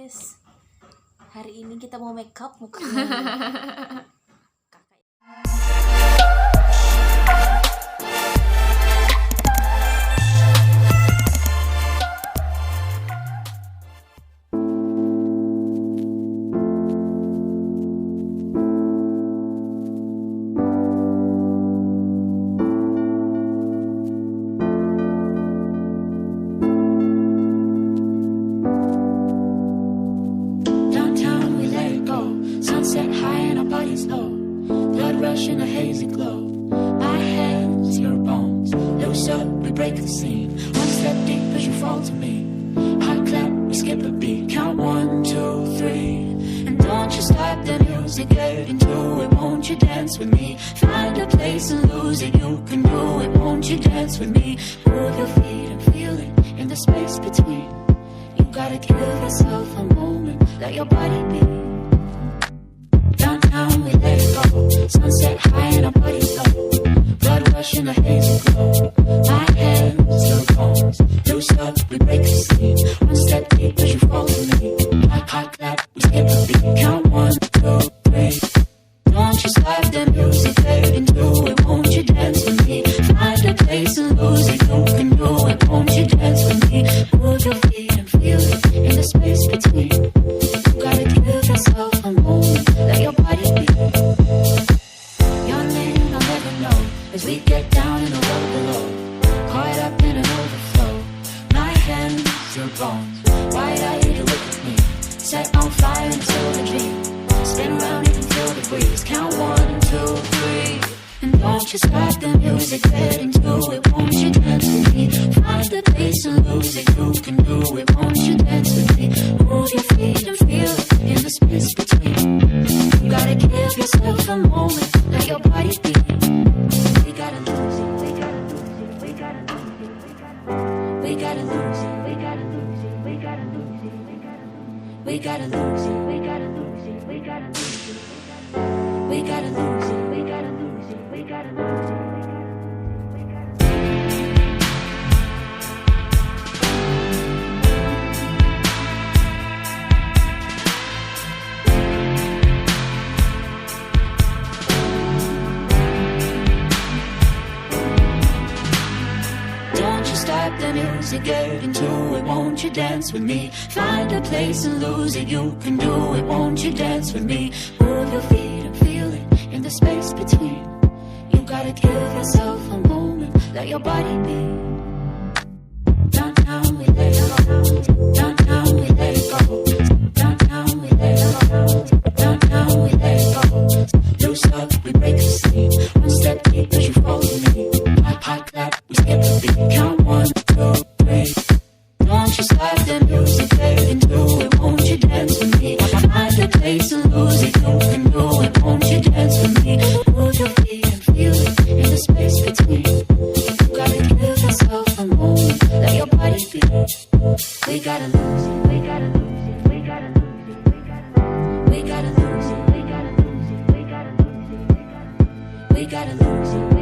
guys. Hari ini kita mau make up mukanya. In a hazy glow, my hands, your bones, loose up, we break the scene. One step deep as you fall to me. Hot clap, we skip a beat. Count 1, 2, 3. And don't you stop the music, get into it. Won't you dance with me? Find a place and lose it. You can do it. Won't you dance with me? Move your feet and feel it in the space between. You gotta give yourself a moment. Let your body be. Downtown, we let it go. Sunset high and our bodies low. Blood rush in a hazy glow. My hands, your bones, loose up, we break the scene. One step deep as you fall to me. Hot clap, we skip a beat. Count 1, 2, 3. Don't you stop the music, get into it. Won't you dance with me? Find a place and lose it. You can do it. Won't you dance with me? Move your feet and feel it in the space between. You gotta give yourself a moment. Let your body be. Your name I'll never know as we get down in the road below. Caught up in an overflow. My hands, your bones. Wide-eyed, you look at me. Set on fire until the dream. Spin around, you can feel the breeze. Count 1, 2, 3. And don't you stop the music, get into it. Won't you dance with me? Find the place and lose it. You can do it. Won't you dance with me? Move your feet and feel it in the space between. You gotta give yourself a moment. Let your body be. We gotta lose it. We gotta lose it. We gotta lose it. We gotta lose it. We gotta lose it. We gotta lose it. We gotta lose it. We gotta lose it. We gotta lose it. We gotta lose it. We gotta lose it. We gotta lose it. Stop the music, get into it. Won't you dance with me? Find a place and lose it. You can do it. Won't you dance with me? Move your feet and feel it in the space between. You gotta give yourself a moment. Let your body be. Downtown we let it go. Downtown we let it go. Downtown we let it go. Downtown we let it go. Loose up, we break the scene. One step deep as you fall to me. Hot clap, we skip a beat. Count 1, 2, 3. Don't you stop the music, get into it. Won't you dance with me? Find a place and lose it. You can do it. Won't you dance with me? Move your feet and feel it in the space between. You gotta give yourself a moment. Let your body be. We gotta lose it. We gotta lose it. We gotta lose it. We gotta lose it. We gotta lose it. We gotta lose it. We gotta lose it.